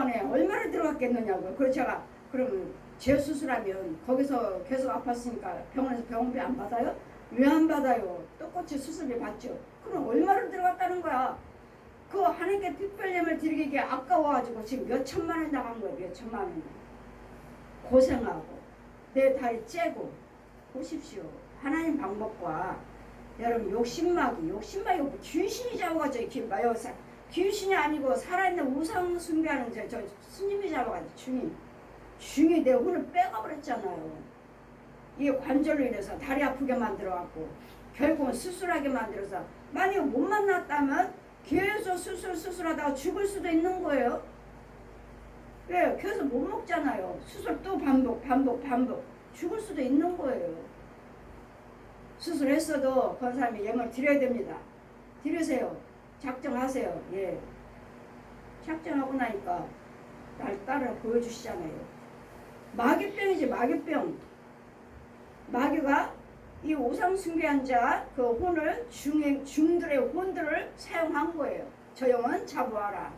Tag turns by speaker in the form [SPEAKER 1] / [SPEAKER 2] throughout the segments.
[SPEAKER 1] 병원에 얼마나 들어갔겠느냐고요. 그래서 제가 그럼 재수술하면 거기서 계속 아팠으니까 병원에서 병원비 안 받아요? 왜 안 받아요? 똑같이 수술비 받죠. 그럼 얼마나 들어갔다는 거야. 그 하나님께 특별임을 드리기에 아까워가지고 지금 몇 천만 원 나간 거예요. 몇 천만 원. 고생하고 내 다리 째고 보십시오. 하나님 방법과 여러분 욕심마귀 뭐 귀신이 잡아가지고 이렇게 봐요. 귀신이 아니고 살아있는 우상 숭배하는 저 스님이 잡아가지고 중이 내 혼을 빼가버렸잖아요. 이게 관절로 인해서 다리 아프게 만들어갖고 결국은 수술하게 만들어서 만약에 못 만났다면 계속 수술하다가 죽을 수도 있는 거예요. 왜? 계속 못 먹잖아요. 수술 또 반복 죽을 수도 있는 거예요. 수술했어도 그 사람이 영을 드려야 됩니다. 드리세요. 작정하세요. 예. 작정하고 나니까 날 따라 보여주시잖아요. 마귀병이지 마귀병. 마귀가 이 오상숭배한 자 그 혼을 중들의 혼들을 사용한 거예요. 저 영은 잡아와라.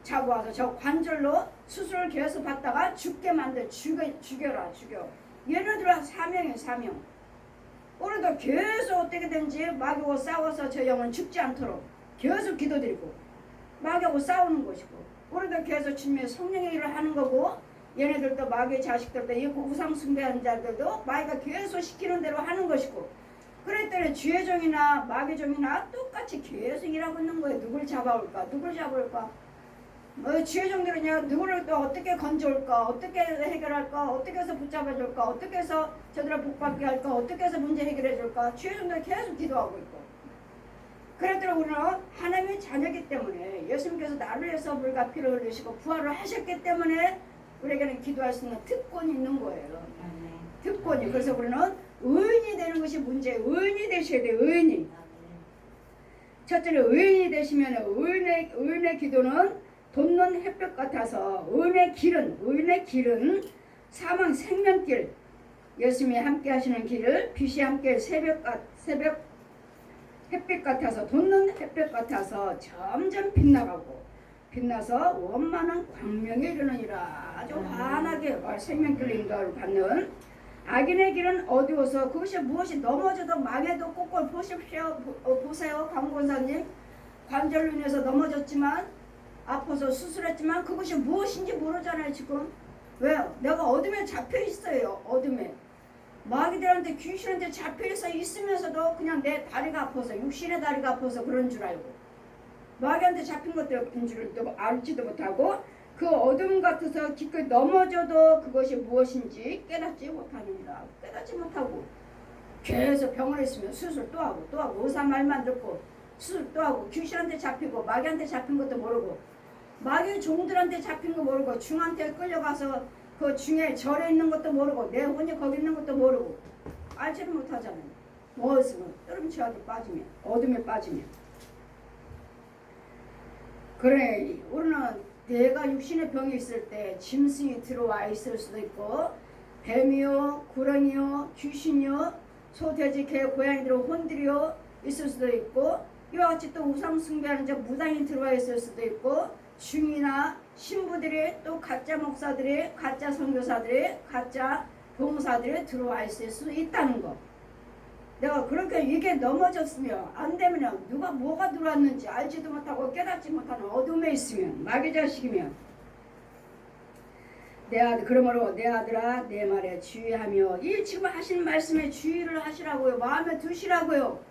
[SPEAKER 1] 잡아와서 저 관절로 수술을 계속 받다가 죽게 만들 죽여라. 얘네들은 사명이에요. 사명. 오늘도 계속 어떻게 된지 마귀하고 싸워서 저 영은 죽지 않도록 계속 기도드리고 마귀하고 싸우는 것이고 오늘도 계속 주님의 성령의 일을 하는 거고 얘네들도 마귀의 자식들도 이 우상 숭배하는 자들도 마귀가 계속 시키는 대로 하는 것이고 그랬더니 주의 종이나 마귀 종이나 똑같이 계속 일하고 있는 거예요. 누굴 잡아올까? 주의 종들은요 누구를 또 어떻게 건져올까? 어떻게 해결할까? 어떻게 해서 붙잡아줄까? 어떻게 해서 저들을 복받게 할까? 어떻게 해서 문제 해결해줄까? 주의 종들은 계속 기도하고 있고 그랬더니 우리는 하나님의 자녀이기 때문에 예수님께서 나를 위해서 물과 피를 흘리시고 부활을 하셨기 때문에 우리에게는 기도할 수 있는 특권이 있는 거예요. 특권이. 그래서 우리는 의인이 되는 것이 문제예요. 의인이 되셔야 돼요. 의인이. 첫째는 의인이 되시면 의인의 기도는 돋는 햇볕 같아서 의인의 길은 사망 생명길 예수님이 함께 하시는 길을 빛이 함께 새벽 햇빛 같아서 돋는 햇볕 같아서 점점 빛나서 원만한 광명에 이르느니라. 아주 환하게 생명길로 인도를 받는 악인의 길은 어두워서 그것이 무엇이 넘어져도 망해도 꼭꼭 보세요. 강권사님 관절로 인해서 넘어졌지만 아파서 수술했지만 그것이 무엇인지 모르잖아요. 지금 왜요? 내가 어둠에 잡혀 있어요. 어둠에 마귀들한테 귀신한테 잡혀서 있으면서도 그냥 내 다리가 아파서 육신의 다리가 아파서 그런 줄 알고 마귀한테 잡힌 것들인 줄 알지도 못하고 그 어둠 같아서 기꺼이 넘어져도 그것이 무엇인지 깨닫지 못하느니라. 깨닫지 못하고 계속 병원에 있으면 수술 또 하고 의사 말만 듣고 수술 또 하고 귀신한테 잡히고 마귀한테 잡힌 것도 모르고 마귀 종들한테 잡힌 거 모르고 중한테 끌려가서 그 중에 절에 있는 것도 모르고 내 혼이 거기 있는 것도 모르고 알지를 못하잖아요. 무엇으로 뜨름치하게 빠지면 어둠에 빠지면 그래 우리는 내가 육신의 병이 있을 때 짐승이 들어와 있을 수도 있고 뱀이요 구렁이요 귀신이요 소 돼지 개 고양이들 혼들이요 있을 수도 있고 이와 같이 또 우상 숭배하는 자 무당이 들어와 있을 수도 있고 중이나 신부들이 또 가짜 목사들이 가짜 선교사들이 가짜 봉사들이 들어와 있을 수 있다는 거. 내가 그렇게 이게 넘어졌으면 안 되면 누가 뭐가 들어왔는지 알지도 못하고 깨닫지 못하는 어둠에 있으면 마귀 자식이면 그러므로 내 아들아 내 말에 주의하며 이 지금 하시는 말씀에 주의를 하시라고요. 마음에 두시라고요.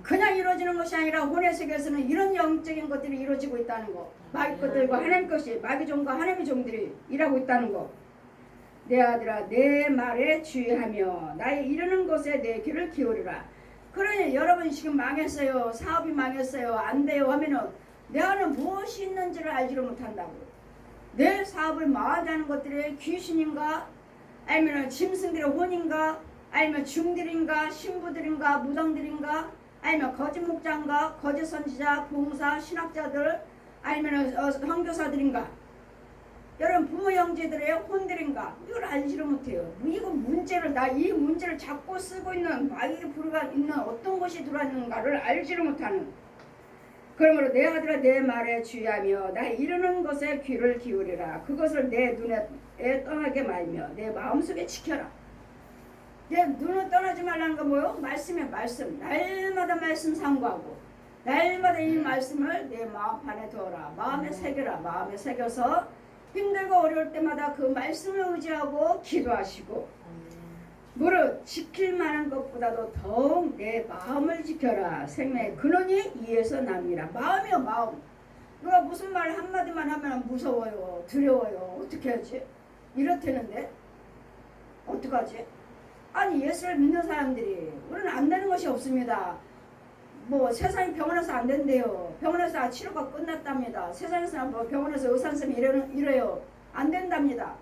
[SPEAKER 1] 그냥 이루어지는 것이 아니라 혼의 세계에서는 이런 영적인 것들이 이루어지고 있다는 거. 마귀 것들과 하나님 것이 마귀 종과 하나님의 종들이 일하고 있다는 거. 내 아들아 내 말에 주의하며 나의 이르는 것에 내 귀를 기울이라. 그러니 여러분 지금 망했어요. 사업이 망했어요. 안 돼요 하면은 내 안에 무엇이 있는지를 알지를 못한다고. 내 사업을 망하게 하는 것들이 귀신인가 아니면 짐승들의 혼인가 아니면 중들인가 신부들인가 무당들인가 아니면 거짓 목자인가 거짓 선지자 봉사 신학자들 아니면 선교사들인가 여러분 부모 형제들의 혼들인가 이걸 알지를 못해요. 이거 문제를 이 문제를 잡고 쓰고 있는 마귀의 부르가 있는 어떤 것이 들어왔는가를 알지를 못하는 그러므로 내 아들아 내 말에 주의하며 나 이르는 것에 귀를 기울이라. 그것을 내 눈에 떠나게 말며 내 마음속에 지켜라. 내 눈을 떠나지 말라는 건 뭐요? 말씀이야. 말씀. 날마다 말씀 상고하고 날마다 이 말씀을 내 마음 안에 두어라. 마음에 새겨라. 마음에 새겨서 힘들고 어려울 때마다 그 말씀을 의지하고 기도하시고 무릇 지킬 만한 것보다도 더욱 내 마음을 지켜라. 생명의 근원이 이에서 납니다. 마음이요 마음. 누가 무슨 말 한마디만 하면 무서워요. 두려워요. 어떻게 하지? 이렇다는데 어떡하지? 아니 예수를 믿는 사람들이 우리는 안 되는 것이 없습니다. 뭐 세상에 병원에서 안 된대요. 병원에서 치료가 끝났답니다. 세상에서 뭐 병원에서 의사 선생님이 이래요. 안 된답니다.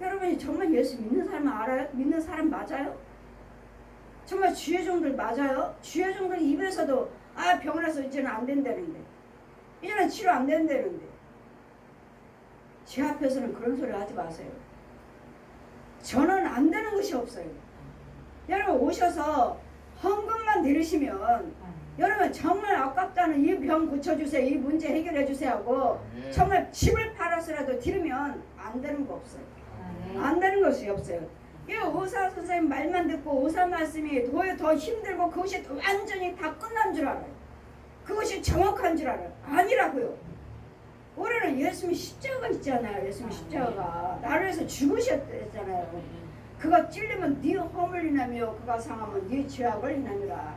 [SPEAKER 1] 여러분이 정말 예수 믿는 사람 알아요? 믿는 사람 맞아요? 정말 주의 종들 맞아요? 주의 종들 입에서도 병원에서 이제는 안 된다는데 이제는 치료 안 된다는데 제 앞에서는 그런 소리 하지 마세요. 저는 안 되는 것이 없어요. 여러분 오셔서 헌금만 들으시면 여러분 정말 아깝다는 이 병 고쳐주세요. 이 문제 해결해주세요 하고 정말 집을 팔아서라도 들으면 안 되는 거 없어요. 안 되는 것이 없어요. 이 의사 선생님 말만 듣고 의사 말씀이 더 힘들고 그것이 완전히 다 끝난 줄 알아요. 그것이 정확한 줄 알아요. 아니라고요. 우리는 예수님 십자가 있잖아요. 예수님 십자가 나를 위해서 죽으셨잖아요. 그가 찔리면 네 허물 인하며 그가 상하면 네 죄악을 인하니라.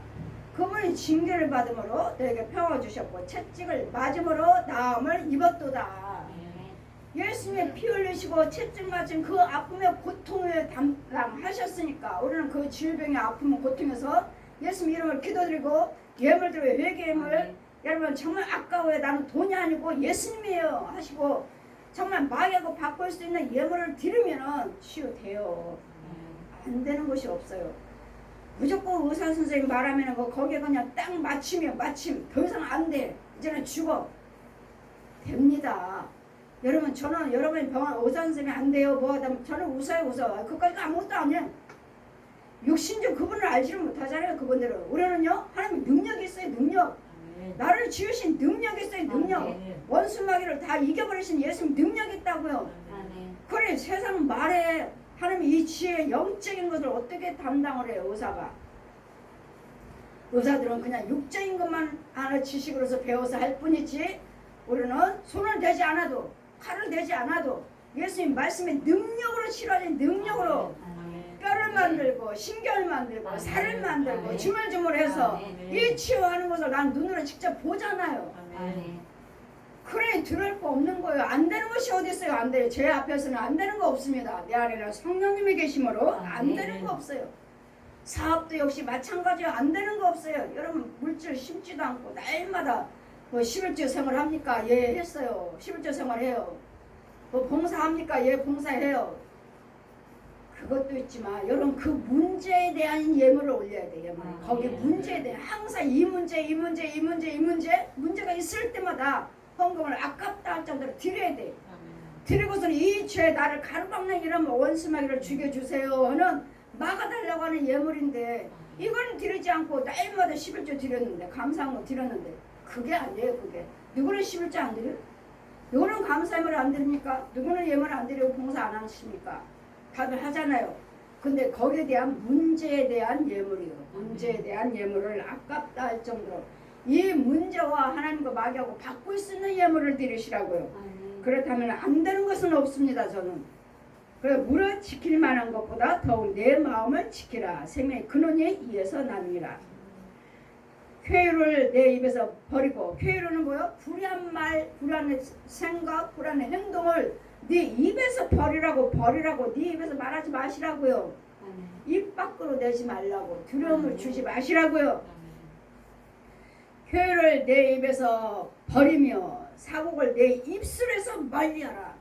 [SPEAKER 1] 그분이 징계를 받음으로 너에게 평화 주셨고 채찍을 맞음으로 나음을 입었도다. 예수님의 피 흘리시고 채찍 맞은 그 아픔의 고통을 담당하셨으니까 우리는 그 질병의 아픔의 고통에서 예수님 이름을 기도드리고 예물 드리고 회개임을 여러분 정말 아까워요. 나는 돈이 아니고 예수님이에요 하시고 정말 마귀하고 바꿀 수 있는 예물을 드리면 치유돼요. 안 되는 것이 없어요. 무조건 의사 선생님 말하면 거기에 그냥 딱 맞춤 더 이상 안 돼. 이제는 죽어. 됩니다. 여러분 저는 여러분이 병원 의사 선생님이 안 돼요 뭐 하다 저는 웃어요. 그까지 아무것도 아니에요. 육신적 그분을 알지를 못하잖아요. 그분들은. 우리는요 하나님 능력이 있어요. 능력. 나를 지으신 능력이 있어요. 능력. 원수 마귀를 다 이겨버리신 예수님 능력이 있다고요. 그래 세상 말에 하나님 이 지혜 영적인 것을 어떻게 담당을 해요. 의사들은 그냥 육적인 것만 하는 지식으로서 배워서 할 뿐이지 우리는 손을 대지 않아도 칼을 대지 않아도 예수님 말씀의 능력으로 치료하는 능력으로 뼈를 만들고 신경을 만들고 살을 만들고 주물주물해서 이 치유하는 것을 난 눈으로 직접 보잖아요. 그래 들을 거 없는 거예요. 안 되는 것이 어디 있어요. 안 돼요. 제 앞에서는 안 되는 거 없습니다. 내 안에는 성령님이 계심으로 안 되는 거 없어요. 사업도 역시 마찬가지예요. 안 되는 거 없어요. 여러분 물질 심지도 않고 날마다 뭐 11조 생활 합니까? 예 했어요. 11조 생활 해요. 뭐 봉사합니까? 예 봉사해요. 그것도 있지만 여러분 그 문제에 대한 예물을 올려야 돼요. 거기 문제에 대한 항상 이 문제가 있을 때마다 헌금을 아깝다 할 정도로 드려야 돼. 드리고서는 이 죄 나를 가로막는 이런 원수마귀를 죽여주세요 하는 막아달라고 하는 예물인데 이건 드리지 않고 날마다 11조 드렸는데 감사한 거 드렸는데 그게 아니에요. 그게 누구는 11조 안 드려요? 누구는 감사예물 안 드립니까? 누구는 예물 안 드리고 봉사 안 하십니까? 다들 하잖아요. 근데 거기에 대한 문제에 대한 예물이요. 문제에 대한 예물을 아깝다 할 정도로 이 문제와 하나님과 마귀하고 바꿀 수 있는 예물을 드리시라고요. 그렇다면 안 되는 것은 없습니다. 저는. 그래 무릇 지킬 만한 것보다 더욱 내 마음을 지키라. 생명의 근원이 이에서 납니다. 쾌유를 내 입에서 버리고 쾌유는 뭐요? 불의한 말, 불의한 생각, 불의한 행동을 네 입에서 버리라고 네 입에서 말하지 마시라고요. 입 밖으로 내지 말라고 두려움을 주지 마시라고요. 쾌유를 내 입에서 버리며 사곡을 내 입술에서 멀리하라.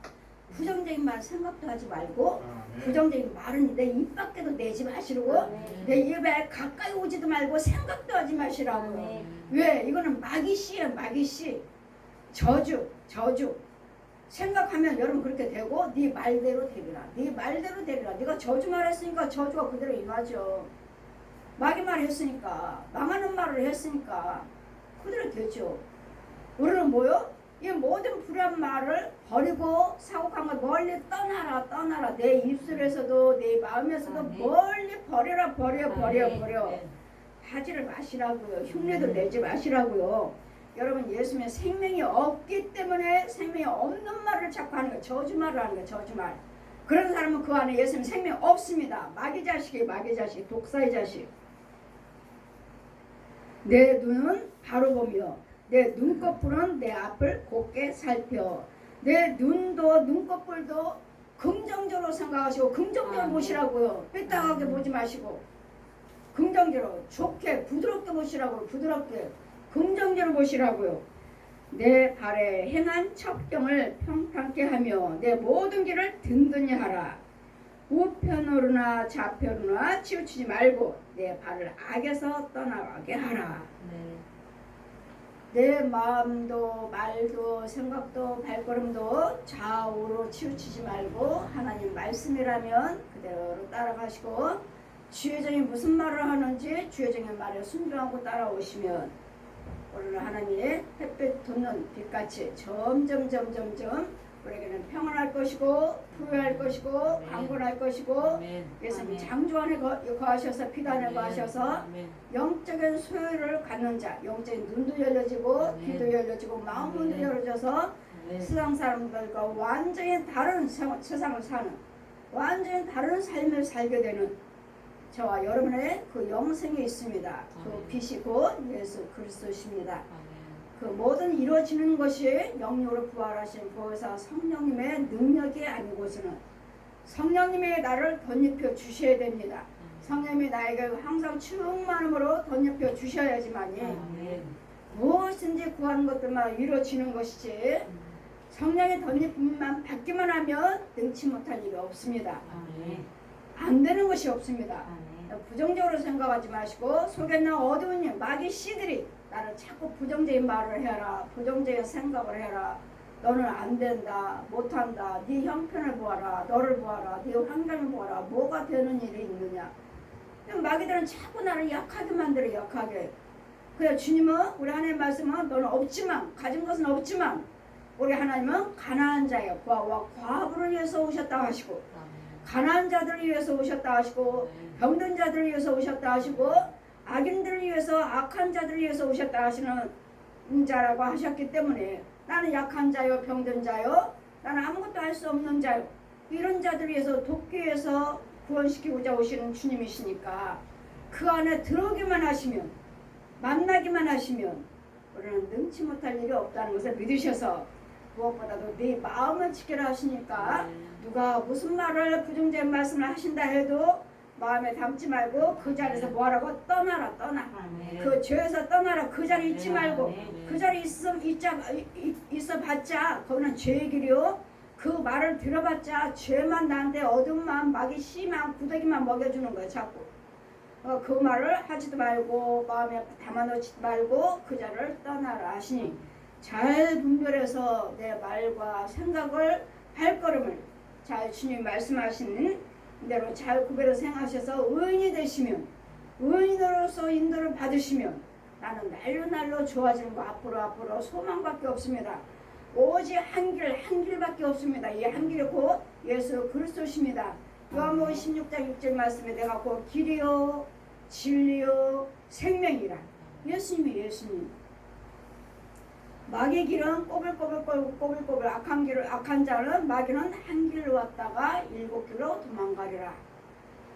[SPEAKER 1] 부정적인 말 생각도 하지 말고 부정적인 말은 내 입 밖에도 내지 마시라고 내 입에 가까이 오지도 말고 생각도 하지 마시라고요. 왜? 이거는 마귀씨예요. 마귀씨. 저주 생각하면 여러분 그렇게 되고 네 말대로 되리라. 네 말대로 되리라. 네가 저주 말했으니까 저주가 그대로 임하죠. 마귀 말 했으니까 망하는 말을 했으니까 그대로 되죠. 우리는 뭐요? 이 모든 불의한 말을 버리고 사고한 걸 멀리 떠나라. 내 입술에서도 내 마음에서도 멀리 버려라. 버려. 하지를 마시라고요. 흉내도 내지 마시라고요. 여러분, 예수님의 생명이 없기 때문에 생명이 없는 말을 자꾸 하는 거예요. 저주말을 하는 거예요. 저주말. 그런 사람은 그 안에 예수님 생명 없습니다. 마귀 자식, 독사의 자식. 내 눈은 바로 보며 내 눈꺼풀은 내 앞을 곱게 살펴. 내 눈도 눈꺼풀도 긍정적으로 생각하시고 긍정적으로 보시라고요. 삐딱하게 보지 마시고 긍정적으로 좋게 부드럽게 보시라고요. 부드럽게 긍정적으로 보시라고요. 내 발에 행한 첩경을 평탄케 하며 내 모든 길을 든든히 하라. 우편으로나 좌편으로나 치우치지 말고 내 발을 악에서 떠나가게 하라. 내 마음도 말도 생각도 발걸음도 좌우로 치우치지 말고 하나님 말씀이라면 그대로 따라가시고 주의 종이 무슨 말을 하는지 주의 종의 말에 순종하고 따라오시면 오늘 하나님의 햇빛 돋는 빛같이 점점 우리에게는 평안할 것이고 부유할 것이고 강건할 것이고 예수님 창조 안에 거하셔서 피도 안에 거하셔서 영적인 소유를 갖는 자, 영적인 눈도 열려지고 귀도 열려지고 마음 문도 열어져서 세상 사람들과 완전히 다른 세상을 사는 완전히 다른 삶을 살게 되는 저와 여러분의 그 영생이 있습니다. 그 빛이 곧 예수 그리스도십니다. 그 모든 이루어지는 것이 영육으로 부활하신 보혜사 성령님의 능력이 아니고서는 성령님의 나를 덧입혀 주셔야 됩니다. 성령님이 나에게 항상 충만함으로 덧입혀 주셔야지만이 무엇인지 구하는 것들만 이루어지는 것이지 성령의 덧입힘만 받기만 하면 능치 못할 일이 없습니다. 안 되는 것이 없습니다. 부정적으로 생각하지 마시고 속에 있는 어두운 일, 마귀 씨들이 나를 자꾸 부정적인 말을 해라. 부정적인 생각을 해라. 너는 안 된다. 못한다. 네 형편을 보아라. 너를 보아라. 네 환경을 보아라. 뭐가 되는 일이 있느냐. 마귀들은 자꾸 나를 약하게 만들어. 약하게. 그래 주님은 우리 하나님 말씀은 너는 없지만 가진 것은 없지만 우리 하나님은 가난한 자여 과와 과부를 위해서 오셨다 하시고 가난한 자들을 위해서 오셨다 하시고 병든 자들을 위해서 오셨다 하시고 악인들을 위해서 악한 자들을 위해서 오셨다 하시는 자라고 하셨기 때문에 나는 약한 자요 병든 자요 나는 아무것도 할 수 없는 자요 이런 자들을 위해서 돕기 위해서 구원시키고자 오시는 주님이시니까 그 안에 들어오기만 하시면 만나기만 하시면 우리는 능치 못할 일이 없다는 것을 믿으셔서 무엇보다도 네 마음을 지켜라 하시니까 누가 무슨 말을 부정적인 말씀을 하신다 해도 마음에 담지 말고 그 자리에서 뭐하라고 떠나 그 죄에서 떠나라. 그 자리 있지 말고 그 자리 있어봤자 거기는 죄의 길이요 그 말을 들어봤자 죄만 나한테 어두운 마음 마귀 씨만 구더기만 먹여주는 거예요. 자꾸 그 말을 하지도 말고 마음에 담아놓지 말고 그 자리를 떠나라 하시니 잘 분별해서 내 말과 생각을 발걸음을 잘 주님 말씀하시는 대로 잘 구별해서 생각하셔서 의인이 되시면 의인으로서 인도를 받으시면 나는 날로 좋아지는 거 앞으로 소망밖에 없습니다. 오직 한 길밖에 없습니다. 이 한 길이 곧 예수 그리스도십니다. 요한복음 16장 6절 말씀에 내가 곧 길이요 진리요 생명이라. 예수님 마귀의 길은 꼬불꼬불 악한 자는 마귀는 한 길로 왔다가 7길로 도망가리라.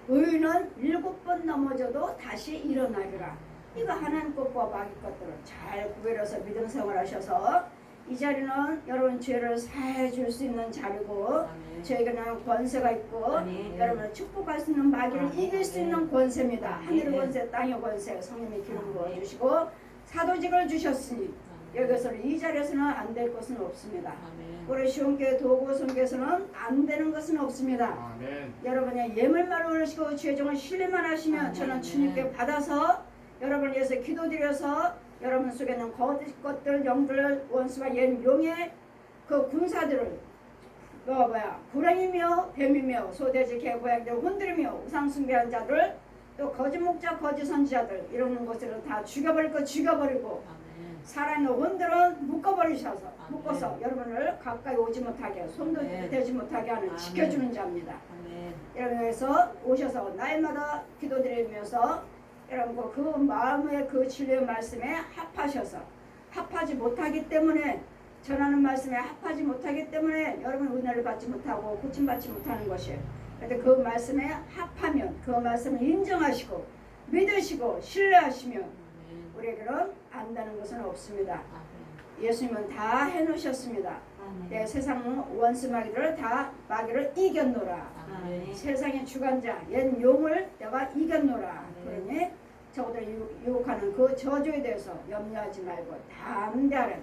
[SPEAKER 1] 의인은 7번 넘어져도 다시 일어나리라. 이거 하나님 것과 마귀 것들을 잘 구별해서 믿음 생활하셔서 이 자리는 여러분 죄를 사해 줄 수 있는 자리고 저에게는 권세가 있고 여러분을 축복할 수 있는 마귀를 이길 수 있는 권세입니다. 하늘의 권세 땅의 권세 성령의 기름 부어주시고 사도직을 주셨으니 여기서 이 자리에서는 안 될 것은 없습니다. 우리 시온교회 도구성교에서는 안 되는 것은 없습니다. 여러분의 예물만 올리시고 죄종을 신뢰만 하시면 저는 주님께 받아서 여러분을 위해서 기도드려서 여러분 속에 있는 거짓 것들 영들 원수와 용의 그 군사들을 구렁이며 뱀이며 소돼지 개고양이들 혼들이며 우상 숭배한 자들 또 거짓 목자 거짓 선지자들 이러는 것들을 다 죽여버리고 살아있는 혼들은 묶어버리셔서
[SPEAKER 2] 아멘.
[SPEAKER 1] 묶어서 여러분을 가까이 오지 못하게 손도
[SPEAKER 2] 아멘.
[SPEAKER 1] 대지 못하게 하는
[SPEAKER 2] 아멘.
[SPEAKER 1] 지켜주는 자입니다.
[SPEAKER 2] 아멘.
[SPEAKER 1] 여러분에서 오셔서 날마다 기도드리면서 여러분 그 마음의 그 진리의 말씀에 합하셔서 합하지 못하기 때문에 전하는 말씀에 합하지 못하기 때문에 여러분 은혜를 받지 못하고 고침받지 못하는 것이에요. 그런데 그 말씀에 합하면 그 말씀을 인정하시고 믿으시고 신뢰하시면
[SPEAKER 2] 아멘.
[SPEAKER 1] 우리에게는 안다는 것은 없습니다.
[SPEAKER 2] 아멘.
[SPEAKER 1] 예수님은 다 해놓으셨습니다. 내 세상 원수 마귀를 다 마귀를 이겼노라.
[SPEAKER 2] 아멘.
[SPEAKER 1] 세상의 주관자 옛 용을 내가 이겼노라.
[SPEAKER 2] 아멘.
[SPEAKER 1] 그러니 저들이 유혹하는 그 저주에 대해서 염려하지 말고 담대하라.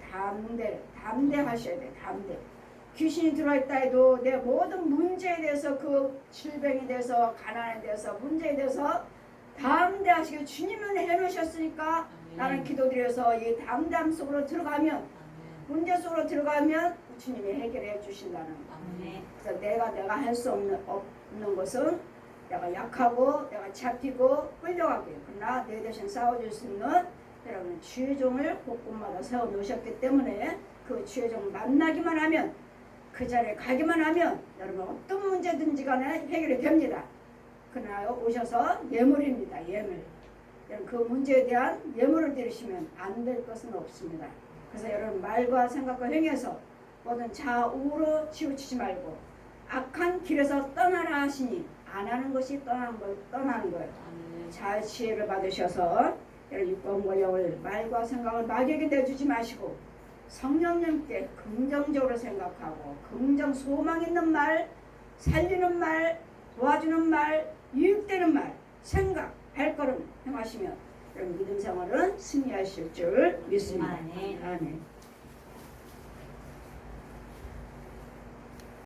[SPEAKER 1] 담대하셔야 돼. 담대. 귀신이 들어있다 해도 내 모든 문제에 대해서 그 질병에 대해서 가난에 대해서 문제에 대해서 담대하시고 주님은 해놓으셨으니까 나는 기도드려서 이 담담 속으로 들어가면
[SPEAKER 2] 아멘.
[SPEAKER 1] 문제 속으로 들어가면 주님이 해결해 주신다는 거.
[SPEAKER 2] 아멘.
[SPEAKER 1] 그래서 내가 할 수 없는 것은 내가 약하고 내가 잡히고 끌려가고요. 그러나 내 대신 싸워줄 수 있는 여러분 주의 종을 곳곳마다 세워놓으셨기 때문에 그 주의 종을 만나기만 하면 그 자리에 가기만 하면 여러분 어떤 문제든지 간에 해결이 됩니다. 그러나 오셔서 예물입니다. 예물. 여러분 그 문제에 대한 예물을 드리시면 안 될 것은 없습니다. 그래서 여러분 말과 생각과 행위에서 모든 좌우로 치우치지 말고 악한 길에서 떠나라 하시니 안 하는 것이 떠나는 거예요.
[SPEAKER 2] 아멘.
[SPEAKER 1] 잘 지혜를 받으셔서 여러분 육권과 영을 말과 생각을 마귀에게 내주지 마시고 성령님께 긍정적으로 생각하고 긍정 소망 있는 말, 살리는 말, 도와주는 말, 유익되는 말, 생각, 발걸음 행하시면 여러분 믿음 생활은 승리하실 줄 믿습니다.
[SPEAKER 2] 아멘.
[SPEAKER 1] 아멘.